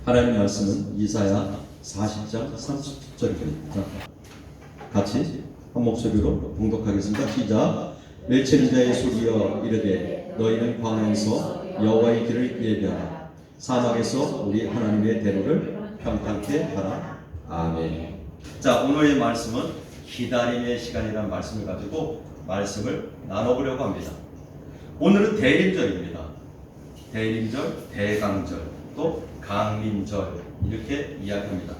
하나님 말씀은 이사야 40장 30절입니다. 같이 한 목소리로 봉독하겠습니다. 시작. 외치는 자의 소리여 이르되 너희는 광야에서 여호와의 길을 예비하라. 사막에서 우리 하나님의 대로를 평탄케 하라. 아멘. 자, 오늘의 말씀은 기다림의 시간이라는 말씀을 가지고 말씀을 나눠보려고 합니다. 오늘은 대림절입니다. 대림절, 대강절, 또 강림절 이렇게 이야기합니다.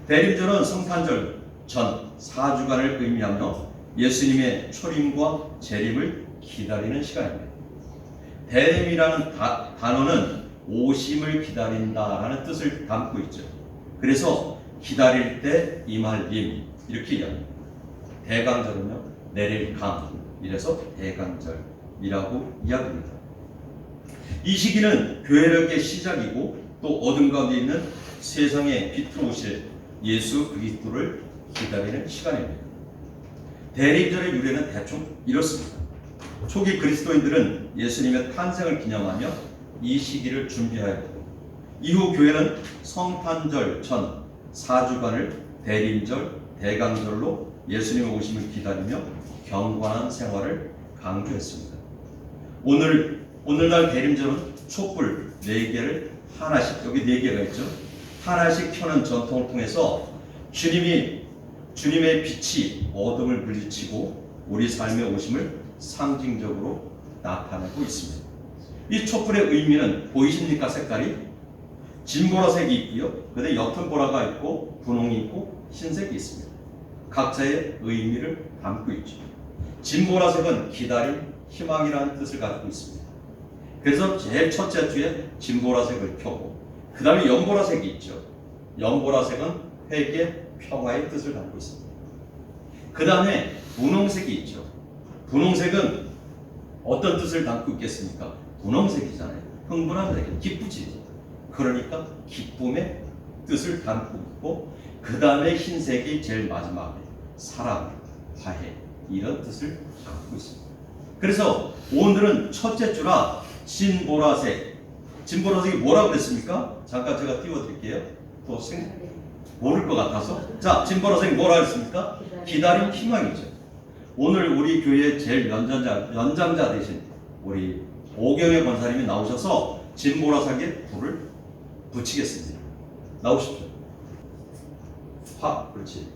대림절은 성탄절 전 4주간을 의미하며 예수님의 초림과 재림을 기다리는 시간입니다. 대림이라는 단어는 오심을 기다린다라는 뜻을 담고 있죠. 그래서 기다릴 때 임할 림 이렇게 이야기합니다. 대강절은요, 내릴 강, 이래서 대강절이라고 이야기합니다. 이 시기는 교회력의 시작이고 또 어둠 가운데 있는 세상에 빛으로 오실 예수 그리스도를 기다리는 시간입니다. 대림절의 유래는 대충 이렇습니다. 초기 그리스도인들은 예수님의 탄생을 기념하며 이 시기를 준비하여 되고, 이후 교회는 성탄절 전 4주간을 대림절, 대강절로 예수님의 오심을 기다리며 경건한 생활을 강조했습니다. 오늘날 대림절은 촛불 4개를 하나씩, 여기 4개가 있죠. 하나씩 켜는 전통을 통해서 주님의 빛이 어둠을 물리치고 우리 삶의 오심을 상징적으로 나타내고 있습니다. 이 촛불의 의미는 보이십니까? 색깔이 진보라색이 있고요. 그런데 옅은 보라가 있고 분홍이 있고 흰색이 있습니다. 각자의 의미를 담고 있죠. 진보라색은 기다림, 희망이라는 뜻을 가지고 있습니다. 그래서 제일 첫째 주에 진보라색을 켜고, 그 다음에 연보라색이 있죠. 연보라색은 회개, 평화의 뜻을 담고 있습니다. 그 다음에 분홍색이 있죠. 분홍색은 어떤 뜻을 담고 있겠습니까? 분홍색이잖아요. 흥분하면 되겠죠. 기쁘지. 그러니까 기쁨의 뜻을 담고 있고, 그 다음에 흰색이 제일 마지막에 사랑, 화해 이런 뜻을 갖고 있습니다. 그래서 오늘은 첫째 주라 진보라색이 뭐라고 그랬습니까? 잠깐 제가 띄워드릴게요. 또 모를 것 같아서. 자, 진보라색이 뭐라고 했습니까? 기다림, 희망이죠. 오늘 우리 교회의 제일 연장자 되신 우리 오경의 권사님이 나오셔서 진보라색에 불을 붙이겠습니다. 나오십시오. 그렇지.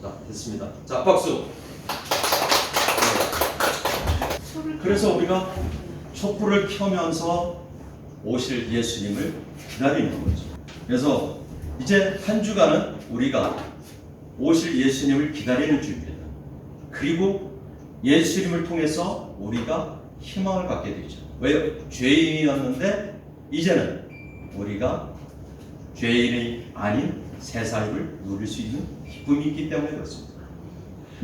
자, 됐습니다. 자, 박수. 그래서 우리가 촛불을 켜면서 오실 예수님을 기다리는 거죠. 그래서 이제 한 주간은 우리가 오실 예수님을 기다리는 주입니다. 그리고 예수님을 통해서 우리가 희망을 갖게 되죠. 왜요? 죄인이었는데 이제는 우리가 죄인이 아닌 새 삶을 누릴 수 있는 기쁨이 있기 때문에 그렇습니다.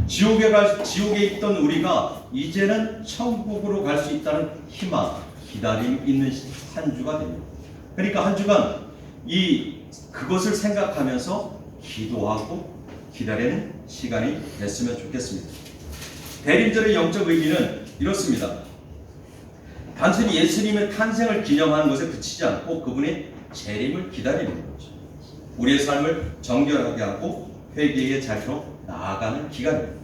지옥에 있던 우리가 이제는 천국으로 갈 수 있다는 희망, 기다림 있는 한 주가 됩니다. 그러니까 한 주간 그것을 생각하면서 기도하고 기다리는 시간이 됐으면 좋겠습니다. 대림절의 영적 의미는 이렇습니다. 단순히 예수님의 탄생을 기념하는 것에 그치지 않고 그분의 재림을 기다리는 거죠. 우리의 삶을 정결하게 하고 회개의 자리로 나아가는 기간입니다.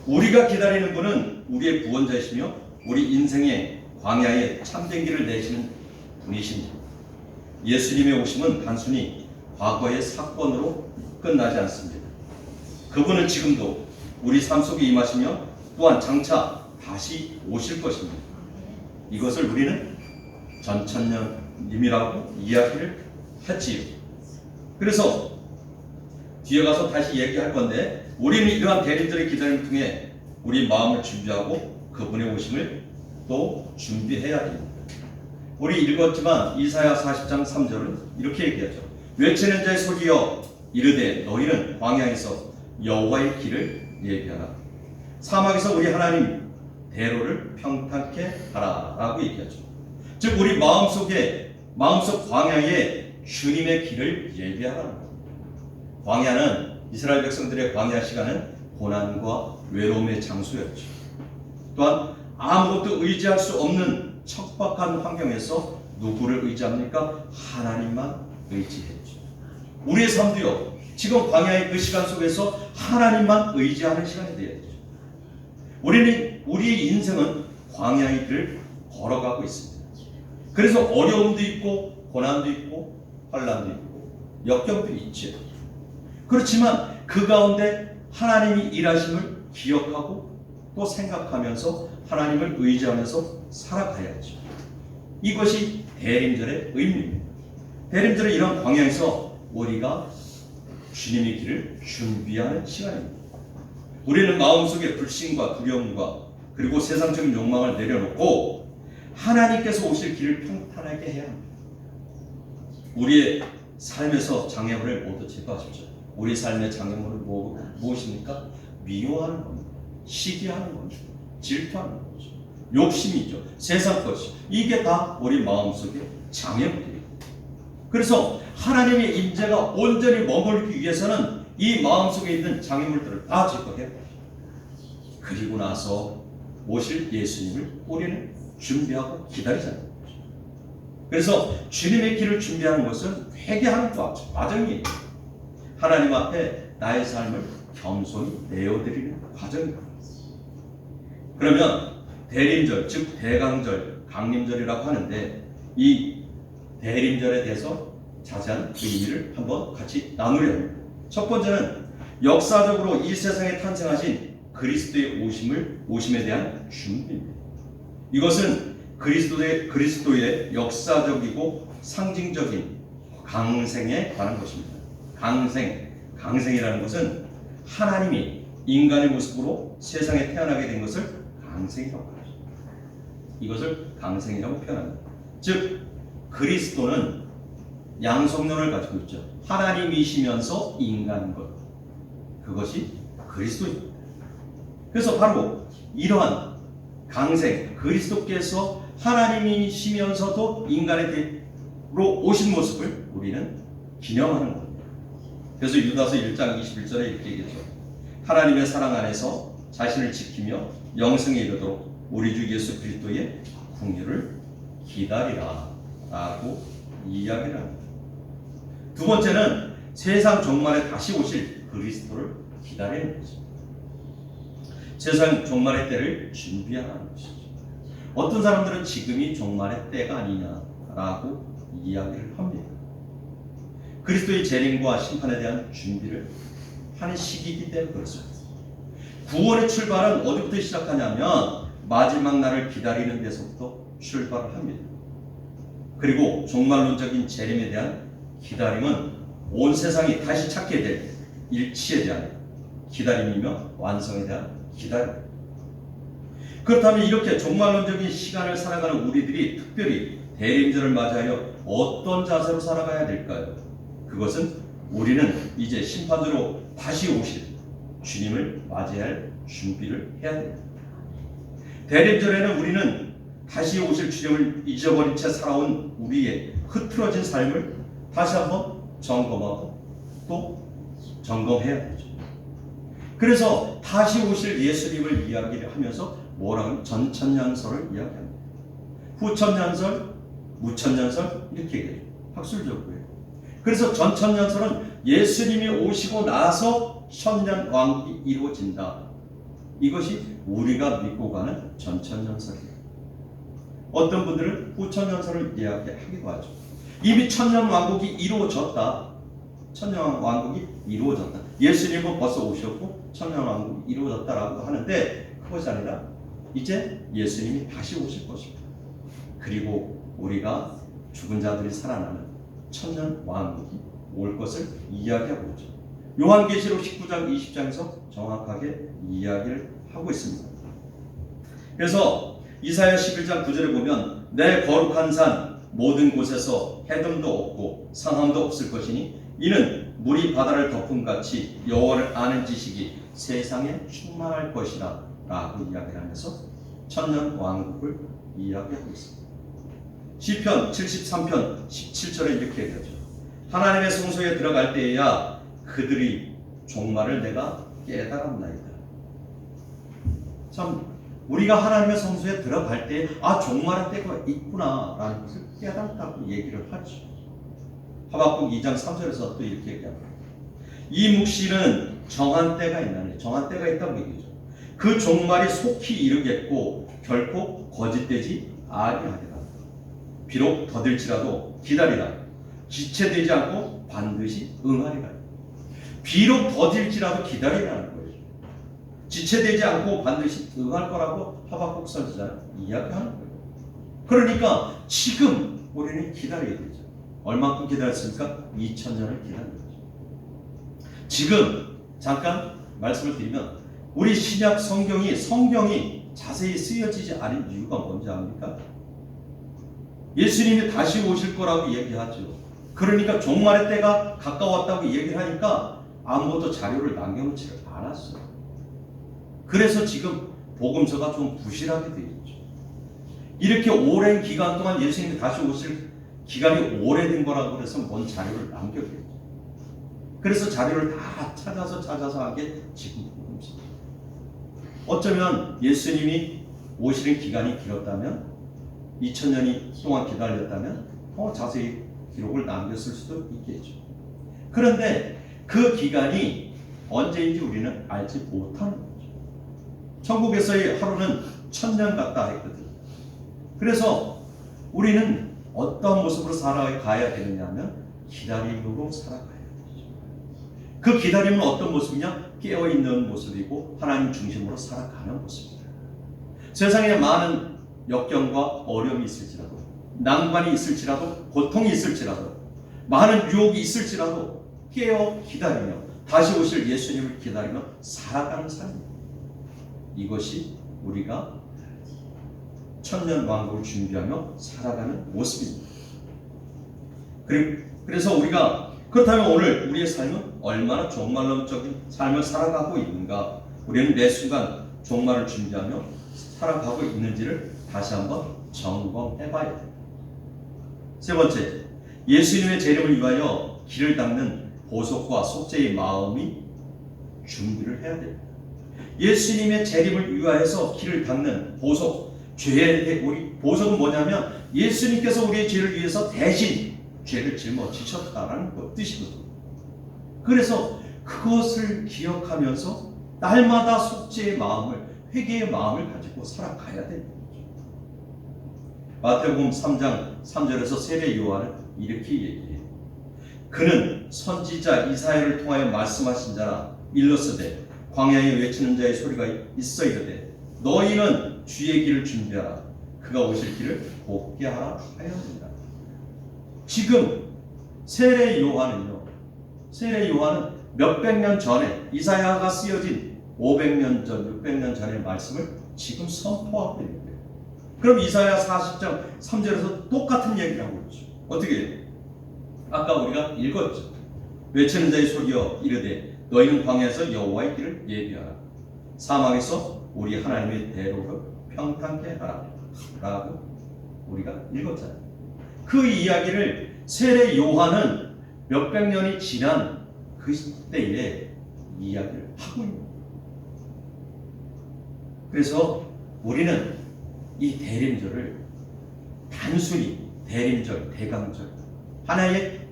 우리가 기다리는 분은 우리의 구원자이시며 우리 인생의 광야에 참된 길을 내시는 분이십니다. 예수님의 오심은 단순히 과거의 사건으로 끝나지 않습니다. 그분은 지금도 우리 삶 속에 임하시며 또한 장차 다시 오실 것입니다. 이것을 우리는 전천년님이라고 이야기를 했지요. 그래서 뒤에 가서 다시 얘기할 건데, 우리는 이러한 대림절의 기다림을 통해 우리 마음을 준비하고 그분의 오심을 또 준비해야 됩니다. 우리 읽었지만 이사야 40장 3절은 이렇게 얘기하죠. 외치는 자의 소리여 이르되 너희는 광야에서 여호와의 길을 예비하라. 사막에서 우리 하나님 대로를 평탄케 하라 라고 얘기하죠. 즉 우리 마음속 광야에 주님의 길을 예비하라는 겁니다. 광야는 이스라엘 백성들의 광야 시간은 고난과 외로움의 장소였죠. 또한 아무것도 의지할 수 없는 척박한 환경에서 누구를 의지합니까? 하나님만 의지했죠. 우리의 삶도요, 지금 광야의 그 시간 속에서 하나님만 의지하는 시간이 되어야죠. 우리의 인생은 광야의 길을 걸어가고 있습니다. 그래서 어려움도 있고 고난도 있고 환난도 있고 역경도 있죠. 그렇지만 그 가운데 하나님이 일하심을 기억하고 또 생각하면서 하나님을 의지하면서 살아가야죠. 이것이 대림절의 의미입니다. 대림절은 이런 광야에서 우리가 주님의 길을 준비하는 시간입니다. 우리는 마음속에 불신과 두려움과 그리고 세상적인 욕망을 내려놓고 하나님께서 오실 길을 평탄하게 해야 합니다. 우리의 삶에서 장애물을 모두 제거하십시오. 우리 삶의 장애물은 무엇입니까? 미워하는 겁니다. 시기하는 겁니다. 질투하는 거죠. 욕심이죠. 세상 것이. 이게 다 우리 마음속에 장애물입니다. 그래서 하나님의 임재가 온전히 머물기 위해서는 이 마음속에 있는 장애물들을 다 제거해야 합니다. 그리고 나서 오실 예수님을 우리는 준비하고 기다리잖아요. 그래서 주님의 길을 준비하는 것은 회개하는 과정이에요. 하나님 앞에 나의 삶을 겸손히 내어드리는 과정입니다. 그러면 대림절, 즉 대강절, 강림절이라고 하는데 이 대림절에 대해서 자세한 의미를 한번 같이 나누려 합니다. 첫 번째는 역사적으로 이 세상에 탄생하신 그리스도의 오심에 대한 준비입니다. 이것은 그리스도의 역사적이고 상징적인 강생에 관한 것입니다. 강생이라는 것은 하나님이 인간의 모습으로 세상에 태어나게 된 것을 강생이라고 합니다. 이것을 강생이라고 표현합니다. 즉 그리스도는 양성론을 가지고 있죠. 하나님이시면서 인간인 것, 그것이 그리스도입니다. 그래서 바로 이러한 강생, 그리스도께서 하나님이시면서도 인간으로 오신 모습을 우리는 기념하는 겁니다. 그래서 유다서 1장 21절에 이렇게 얘기했죠. 하나님의 사랑 안에서 자신을 지키며 영생에 이르도록 우리 주 예수 그리스도의 궁유를 기다리라 라고 이야기를 합니다. 두 번째는 세상 종말에 다시 오실 그리스도를 기다리는 것입니다. 세상 종말의 때를 준비하는 것이죠. 어떤 사람들은 지금이 종말의 때가 아니냐라고 이야기를 합니다. 그리스도의 재림과 심판에 대한 준비를 하는 시기이기 때문에 그렇습니다. 구원의 출발은 어디부터 시작하냐면 마지막 날을 기다리는 데서부터 출발을 합니다. 그리고 종말론적인 재림에 대한 기다림은 온 세상이 다시 찾게 될 일치에 대한 기다림이며 완성에 대한 기다림. 그렇다면 이렇게 종말론적인 시간을 살아가는 우리들이 특별히 대림절을 맞이하여 어떤 자세로 살아가야 될까요? 그것은 우리는 이제 심판으로 다시 오실 주님을 맞이할 준비를 해야 됩니다. 대림절에는 우리는 다시 오실 주님을 잊어버린 채 살아온 우리의 흐트러진 삶을 다시 한번 점검하고 또 점검해야 되죠. 그래서 다시 오실 예수님을 이야기를 하면서 뭐라고 하면 전천년설을 이야기합니다. 후천년설, 무천년설 이렇게 얘기해요. 학술적으로요. 그래서 전천년설은 예수님이 오시고 나서 천년왕국이 이루어진다. 이것이 우리가 믿고 가는 전천년설이에요. 어떤 분들은 후천년설을 이야기하기도 하죠. 이미 천년왕국이 이루어졌다. 천년왕국이 이루어졌다. 예수님은 벌써 오셨고 천년왕국이 이루어졌다라고 하는데 그것이 아니라 이제 예수님이 다시 오실 것입니다. 그리고 우리가 죽은 자들이 살아나는 천년왕국이 올 것을 이야기하고 있죠. 요한계시록 19장 20장에서 정확하게 이야기를 하고 있습니다. 그래서 이사야 11장 9절에 보면 내 거룩한 산 모든 곳에서 해됨도 없고 상함도 없을 것이니 이는 물이 바다를 덮음같이 여호와를 아는 지식이 세상에 충만할 것이라 라고 이야기를 하면서 천년왕국을 이야기하고 있습니다. 시편 73편 17절에 이렇게 얘기하죠. 하나님의 성소에 들어갈 때에야 그들이 종말을 내가 깨달았나이다. 참 우리가 하나님의 성소에 들어갈 때 종말의 때가 있구나라는 것을 깨닫다고 얘기를 하죠. 하박국 2장 3절에서 또 이렇게 얘기합니다. 이 묵시는 정한 때가 있나니, 정한 때가 있다고 얘기죠. 그 종말이 속히 이르겠고 결코 거짓되지 아니하리라. 비록 더딜지라도 기다리라. 지체되지 않고 반드시 응하리라. 비록 더딜지라도 기다리라는 거예요. 지체되지 않고 반드시 응할 거라고 하박국 선지자는 이야기하는 거예요. 그러니까 지금 우리는 기다려야 되죠. 얼마큼 기다렸습니까? 2000년을 기다린 거죠. 지금 잠깐 말씀을 드리면 우리 신약 성경이 자세히 쓰여지지 않은 이유가 뭔지 압니까? 예수님이 다시 오실 거라고 얘기하죠. 그러니까 종말의 때가 가까웠다고 얘기를 하니까 아무것도 자료를 남겨놓지 않았어요. 그래서 지금 복음서가 좀 부실하게 되어 있죠. 이렇게 오랜 기간 동안 예수님이 다시 오실 기간이 오래된 거라고 해서 뭔 자료를 남겼겠죠. 그래서 자료를 다 찾아서 한 게 지금 복음서입니다. 어쩌면 예수님이 오시는 기간이 길었다면 2000년이 동안 기다렸다면 더 자세히 기록을 남겼을 수도 있겠죠. 그런데 그 기간이 언제인지 우리는 알지 못하는 거죠. 천국에서의 하루는 1000년 같다 했거든요. 그래서 우리는 어떤 모습으로 살아가야 되느냐면 기다림으로 살아가야 되죠. 그 기다림은 어떤 모습이냐? 깨어있는 모습이고 하나님 중심으로 살아가는 모습입니다. 세상에 많은 역경과 어려움이 있을지라도, 난관이 있을지라도, 고통이 있을지라도, 많은 유혹이 있을지라도 깨어 기다리며 다시 오실 예수님을 기다리며 살아가는 삶입니다. 이것이 우리가 천년 왕국을 준비하며 살아가는 모습입니다. 그래서 우리가 그렇다면 오늘 우리의 삶은 얼마나 종말론적인 삶을 살아가고 있는가? 우리는 매 순간 종말을 준비하며 살아가고 있는지를 다시 한번 점검해봐야 됩니다. 세 번째, 예수님의 재림을 위하여 길을 닦는 보석과 속죄의 마음이 준비를 해야 됩니다. 예수님의 재림을 위하여서 길을 닦는 보석, 우리 보석은 뭐냐면 예수님께서 우리의 죄를 위해서 대신 죄를 짊어지셨다라는 뜻이거든요. 그래서 그것을 기억하면서 날마다 속죄의 마음을, 회개의 마음을 가지고 살아가야 됩니다. 마태복음 3장 3절에서 세례 요한은 이렇게 얘기해요. 그는 선지자 이사야를 통하여 말씀하신 자라. 일렀으되 광야에 외치는 자의 소리가 있어 이르되 너희는 주의 길을 준비하라. 그가 오실 길을 곱게 하라 하였느니라. 지금 세례 요한은 몇백 년 전에 이사야가 쓰여진 500년 전, 600년 전의 말씀을 지금 선포하고 있는 거예요. 그럼 이사야 40장 3절에서 똑같은 얘기를 하고 있죠. 어떻게? 아까 우리가 읽었죠. 외치는 자의 소리여 이르되 너희는 광야에서 여호와의 길을 예비하라. 사막에서 우리 하나님의 대로를 평탄케 하라 라고 우리가 읽었잖아요. 그 이야기를 세례 요한은 몇백 년이 지난 그 시대에 이야기를 하고 있는 거예요. 그래서 우리는 이 대림절을 단순히 대림절, 대강절 하나의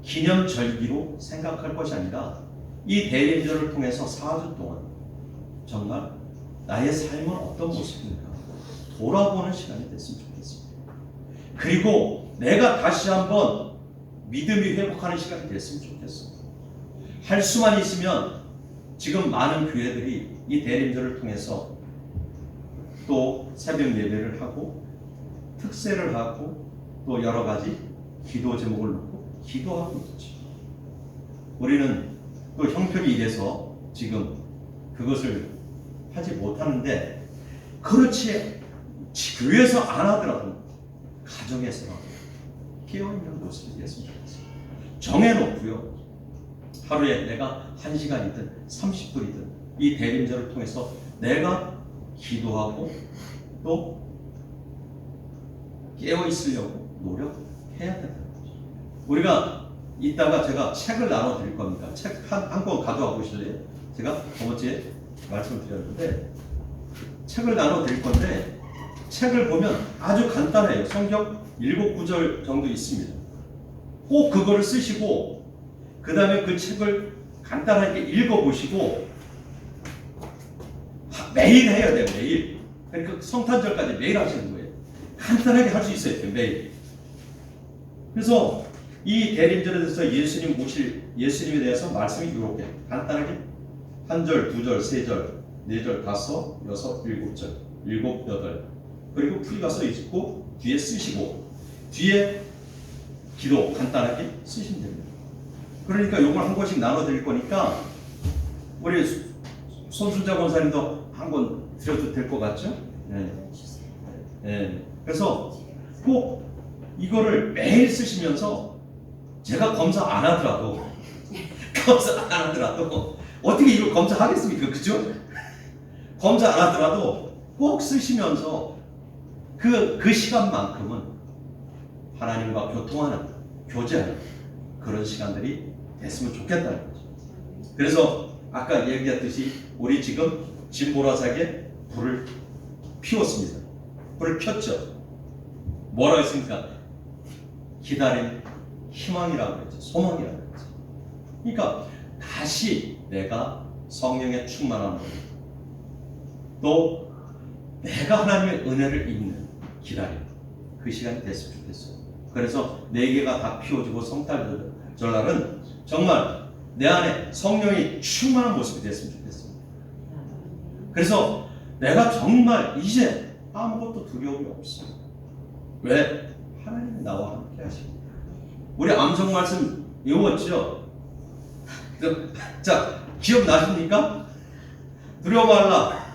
기념절기로 생각할 것이 아니라 이 대림절을 통해서 4주 동안 정말 나의 삶은 어떤 모습인가 돌아보는 시간이 됐으면 좋겠습니다. 그리고 내가 다시 한번 믿음이 회복하는 시간이 됐으면 좋겠습니다. 할 수만 있으면 지금 많은 교회들이 이 대림절을 통해서 또 새벽 예배를 하고 특세를 하고 또 여러 가지 기도 제목을 놓고 기도하고 있죠. 우리는 또 형편이 이래서 지금 그것을 하지 못하는데, 그렇지 교회에서 안 하더라도 가정에서 깨어있는 모습이 됐으면 좋겠습니다. 정해놓고요. 하루에 내가 1시간이든 30분이든 이 대림절을 통해서 내가 기도하고 또 깨어있으려고 노력해야 된다는 거죠. 우리가 이따가 제가 책을 나눠드릴 겁니다. 책 한 권 가져와 보실래요? 제가 저번주에 말씀드렸는데 책을 나눠 드릴 건데 책을 보면 아주 간단해요. 성경 7구절 정도 있습니다. 꼭 그거를 쓰시고 그 다음에 그 책을 간단하게 읽어보시고 매일 해야 돼요. 매일. 그러니까 성탄절까지 매일 하시는 거예요. 간단하게 할 수 있어요. 매일. 그래서 이 대림절에 대해서 예수님에 대해서 말씀이 이렇게 간단하게 한 절, 두 절, 세 절, 네 절, 다섯, 여섯, 일곱 절, 일곱, 여덟. 그리고 풀이가 써 있고 뒤에 쓰시고 뒤에 기도 간단하게 쓰시면 됩니다. 그러니까 요걸 한 권씩 나눠 드릴 거니까 우리 손순자 권사님도 한 권 드려도 될 것 같죠? 네. 네. 그래서 꼭 이거를 매일 쓰시면서 제가 검사 안 하더라도 어떻게 이걸 검사하겠습니까? 그죠? 검사 안 하더라도 꼭 쓰시면서 그 시간만큼은 하나님과 교통하는, 교제하는 그런 시간들이 됐으면 좋겠다는 거죠. 그래서 아까 얘기했듯이 우리 지금 진보라삭에 불을 피웠습니다. 불을 폈죠. 뭐라고 했습니까? 기다림, 희망이라고 했죠. 소망이라고 했죠. 그러니까 다시 내가 성령의 충만함으로 또 내가 하나님의 은혜를 입는 기다림, 그 시간이 됐으면 좋겠어요. 그래서 4개가 다 피워지고 성탄절날은 정말 내 안에 성령이 충만한 모습이 됐으면 좋겠어요. 그래서 내가 정말 이제 아무것도 두려움이 없어요. 왜? 하나님이 나와 함께 하십니다. 우리 암송 말씀 외웠죠? 자, 기억나십니까? 두려워 말라.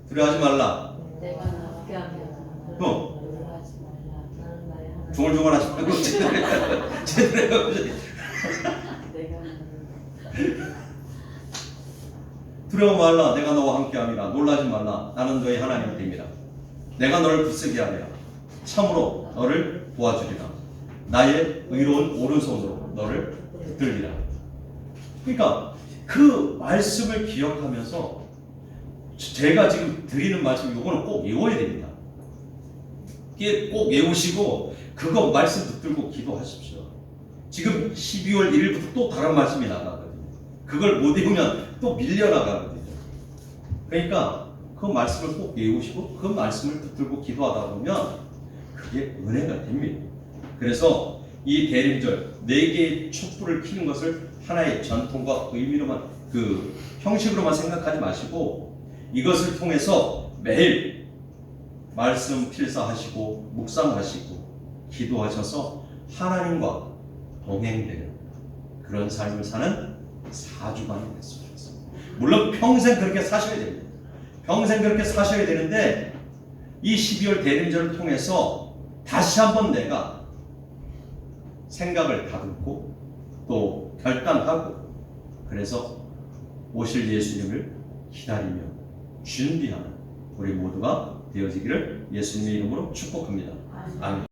두려워하지 말라. 내가 나와 함께하면 또 두려워하지 말라. 나는 나의 하나님. 조글조글 하지 말고 제대로 해보세요. 내가 두려워 말라. 내가 너와 함께함이라. 놀라지 말라. 나는 너의 하나님이 됨이라. 내가 너를 붙들게 하리라. 참으로 너를 도와주리라. 나의 의로운 오른손으로 너를 붙들리라. 그러니까 그 말씀을 기억하면서 제가 지금 드리는 말씀 이거는 꼭 외워야 됩니다. 이게 꼭 외우시고 그거 말씀 붙들고 기도하십시오. 지금 12월 1일부터 또 다른 말씀이 나가거든요. 그걸 못 외우면 또 밀려나가거든요. 그러니까 그 말씀을 꼭 외우시고 그 말씀을 붙들고 기도하다 보면 그게 은혜가 됩니다. 그래서 이 대림절 4개의 촛불을 켜는 것을 하나의 전통과 의미로만 그 형식으로만 생각하지 마시고 이것을 통해서 매일 말씀 필사하시고 묵상하시고 기도하셔서 하나님과 동행되는 그런 삶을 사는 사주간이 됐으면 좋겠습니다. 물론 평생 그렇게 사셔야 됩니다. 평생 그렇게 사셔야 되는데 이 12월 대림절을 통해서 다시 한번 내가 생각을 다듬고 또 결단하고 그래서 오실 예수님을 기다리며 준비하는 우리 모두가 되어지기를 예수님의 이름으로 축복합니다. 아멘.